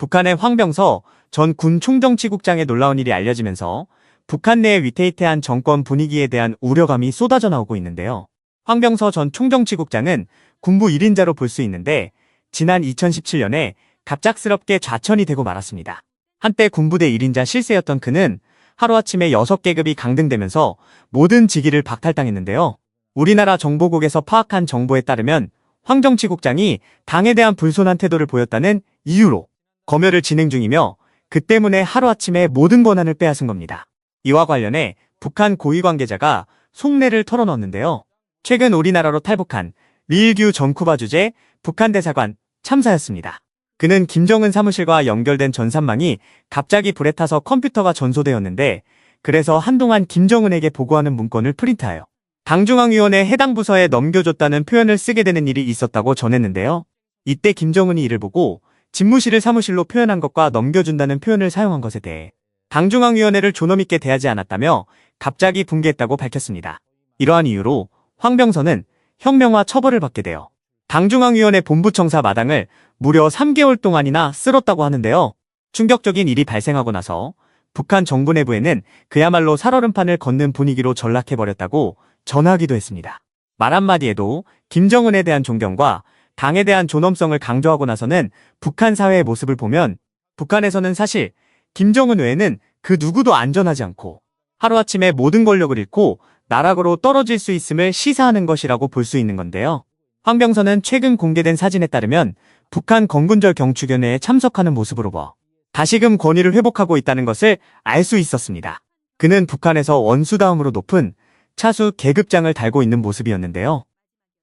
북한의 황병서 전 군 총정치국장의 놀라운 일이 알려지면서 북한 내의 위태위태한 정권 분위기에 대한 우려감이 쏟아져 나오고 있는데요. 황병서 전 총정치국장은 군부 1인자로 볼 수 있는데 지난 2017년에 갑작스럽게 좌천이 되고 말았습니다. 한때 군부대 1인자 실세였던 그는 하루아침에 6계급이 강등되면서 모든 직위를 박탈당했는데요. 우리나라 정보국에서 파악한 정보에 따르면 황 정치국장이 당에 대한 불손한 태도를 보였다는 이유로 검열을 진행 중이며 그 때문에 하루아침에 모든 권한을 빼앗은 겁니다. 이와 관련해 북한 고위 관계자가 속내를 털어넣었는데요. 최근 우리나라로 탈북한 리일규 전 쿠바 주재 북한 대사관 참사였습니다. 그는 김정은 사무실과 연결된 전산망이 갑자기 불에 타서 컴퓨터가 전소되었는데 그래서 한동안 김정은에게 보고하는 문건을 프린트하여 당중앙위원회 해당 부서에 넘겨줬다는 표현을 쓰게 되는 일이 있었다고 전했는데요. 이때 김정은이 이를 보고 집무실을 사무실로 표현한 것과 넘겨준다는 표현을 사용한 것에 대해 당중앙위원회를 존엄있게 대하지 않았다며 갑자기 붕괴했다고 밝혔습니다. 이러한 이유로 황병서는 형명화 처벌을 받게 되어 당중앙위원회 본부청사 마당을 무려 3개월 동안이나 쓸었다고 하는데요. 충격적인 일이 발생하고 나서 북한 정부 내부에는 그야말로 살얼음판을 걷는 분위기로 전락해버렸다고 전하기도 했습니다. 말 한마디에도 김정은에 대한 존경과 당에 대한 존엄성을 강조하고 나서는 북한 사회의 모습을 보면 북한에서는 사실 김정은 외에는 그 누구도 안전하지 않고 하루아침에 모든 권력을 잃고 나락으로 떨어질 수 있음을 시사하는 것이라고 볼 수 있는 건데요. 황병서는 최근 공개된 사진에 따르면 북한 건군절 경축연회에 참석하는 모습으로 다시금 권위를 회복하고 있다는 것을 알 수 있었습니다. 그는 북한에서 원수다움으로 높은 차수 계급장을 달고 있는 모습이었는데요.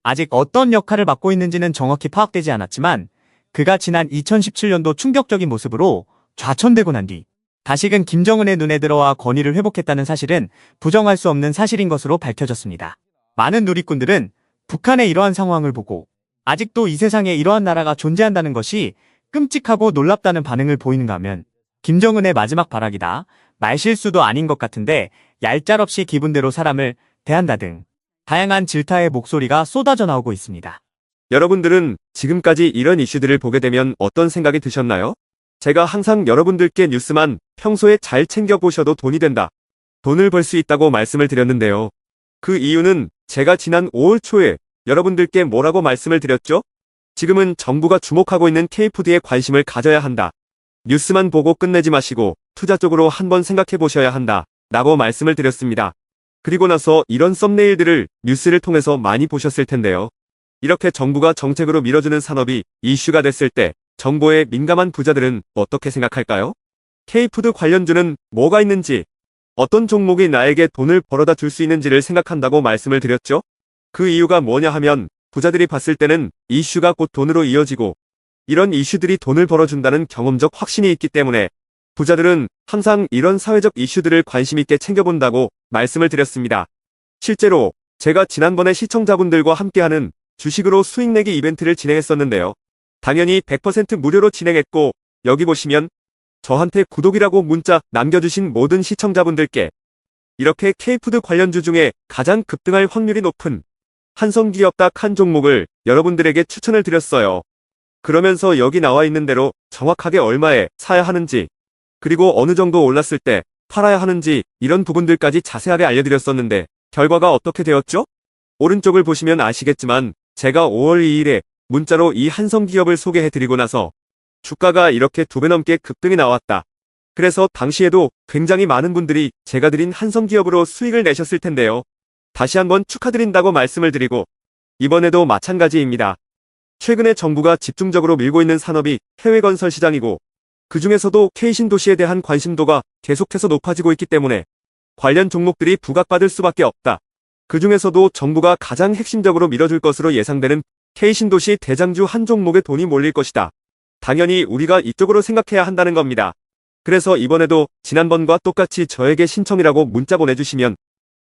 아직 어떤 역할을 맡고 있는지는 정확히 파악되지 않았지만 그가 지난 2017년도 충격적인 모습으로 좌천되고 난 뒤 다시금 김정은의 눈에 들어와 권위를 회복했다는 사실은 부정할 수 없는 사실인 것으로 밝혀졌습니다. 많은 누리꾼들은 북한의 이러한 상황을 보고 아직도 이 세상에 이러한 나라가 존재한다는 것이 끔찍하고 놀랍다는 반응을 보이는가 하면 김정은의 마지막 발악이다, 말실수도 아닌 것 같은데 얄짤없이 기분대로 사람을 대한다 등 다양한 질타의 목소리가 쏟아져 나오고 있습니다. 여러분들은 지금까지 이런 이슈들을 보게 되면 어떤 생각이 드셨나요? 제가 항상 여러분들께 뉴스만 평소에 잘 챙겨보셔도 돈이 된다, 돈을 벌 수 있다고 말씀을 드렸는데요. 그 이유는 제가 지난 5월 초에 여러분들께 뭐라고 말씀을 드렸죠? 지금은 정부가 주목하고 있는 K푸드에 관심을 가져야 한다. 뉴스만 보고 끝내지 마시고 투자 쪽으로 한번 생각해 보셔야 한다 라고 말씀을 드렸습니다. 그리고 나서 이런 썸네일들을 뉴스를 통해서 많이 보셨을 텐데요. 이렇게 정부가 정책으로 밀어주는 산업이 이슈가 됐을 때 정보에 민감한 부자들은 어떻게 생각할까요? K푸드 관련주는 뭐가 있는지, 어떤 종목이 나에게 돈을 벌어다 줄 수 있는지를 생각한다고 말씀을 드렸죠? 그 이유가 뭐냐 하면 부자들이 봤을 때는 이슈가 곧 돈으로 이어지고 이런 이슈들이 돈을 벌어준다는 경험적 확신이 있기 때문에 부자들은 항상 이런 사회적 이슈들을 관심 있게 챙겨본다고 말씀을 드렸습니다. 실제로 제가 지난번에 시청자분들과 함께하는 주식으로 수익 내기 이벤트를 진행했었는데요. 당연히 100% 무료로 진행했고 여기 보시면 저한테 구독이라고 문자 남겨주신 모든 시청자분들께 이렇게 K푸드 관련주 중에 가장 급등할 확률이 높은 한성기업 딱 한 종목을 여러분들에게 추천을 드렸어요. 그러면서 여기 나와 있는 대로 정확하게 얼마에 사야 하는지, 그리고 어느 정도 올랐을 때 팔아야 하는지 이런 부분들까지 자세하게 알려드렸었는데 결과가 어떻게 되었죠? 오른쪽을 보시면 아시겠지만 제가 5월 2일에 문자로 이 한성기업을 소개해드리고 나서 주가가 이렇게 2배 넘게 급등이 나왔다. 그래서 당시에도 굉장히 많은 분들이 제가 드린 한성기업으로 수익을 내셨을 텐데요. 다시 한번 축하드린다고 말씀을 드리고 이번에도 마찬가지입니다. 최근에 정부가 집중적으로 밀고 있는 산업이 해외 건설 시장이고 그 중에서도 K신도시에 대한 관심도가 계속해서 높아지고 있기 때문에 관련 종목들이 부각받을 수밖에 없다. 그 중에서도 정부가 가장 핵심적으로 밀어줄 것으로 예상되는 K신도시 대장주 한 종목에 돈이 몰릴 것이다. 당연히 우리가 이쪽으로 생각해야 한다는 겁니다. 그래서 이번에도 지난번과 똑같이 저에게 신청이라고 문자 보내주시면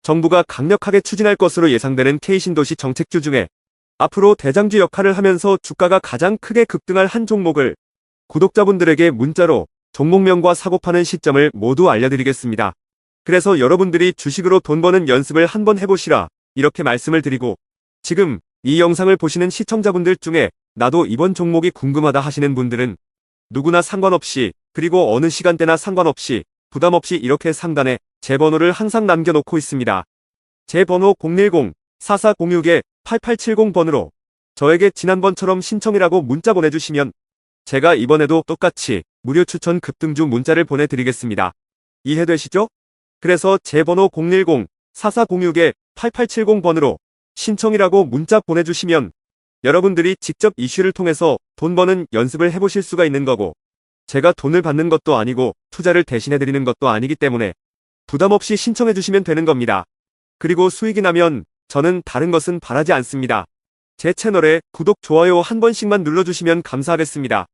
정부가 강력하게 추진할 것으로 예상되는 K신도시 정책주 중에 앞으로 대장주 역할을 하면서 주가가 가장 크게 급등할 한 종목을 구독자분들에게 문자로 종목명과 사고 파는 시점을 모두 알려드리겠습니다. 그래서 여러분들이 주식으로 돈 버는 연습을 한번 해보시라 이렇게 말씀을 드리고 지금 이 영상을 보시는 시청자분들 중에 나도 이번 종목이 궁금하다 하시는 분들은 누구나 상관없이, 그리고 어느 시간대나 상관없이 부담 없이 이렇게 상단에 제 번호를 항상 남겨놓고 있습니다. 제 번호 010-4406-8870번으로 저에게 지난번처럼 신청이라고 문자 보내주시면 제가 이번에도 똑같이 무료 추천 급등주 문자를 보내드리겠습니다. 이해되시죠? 그래서 제 번호 010-4406-8870번으로 신청이라고 문자 보내주시면 여러분들이 직접 이슈를 통해서 돈 버는 연습을 해보실 수가 있는 거고, 제가 돈을 받는 것도 아니고 투자를 대신해드리는 것도 아니기 때문에 부담 없이 신청해주시면 되는 겁니다. 그리고 수익이 나면 저는 다른 것은 바라지 않습니다. 제 채널에 구독, 좋아요 한 번씩만 눌러주시면 감사하겠습니다.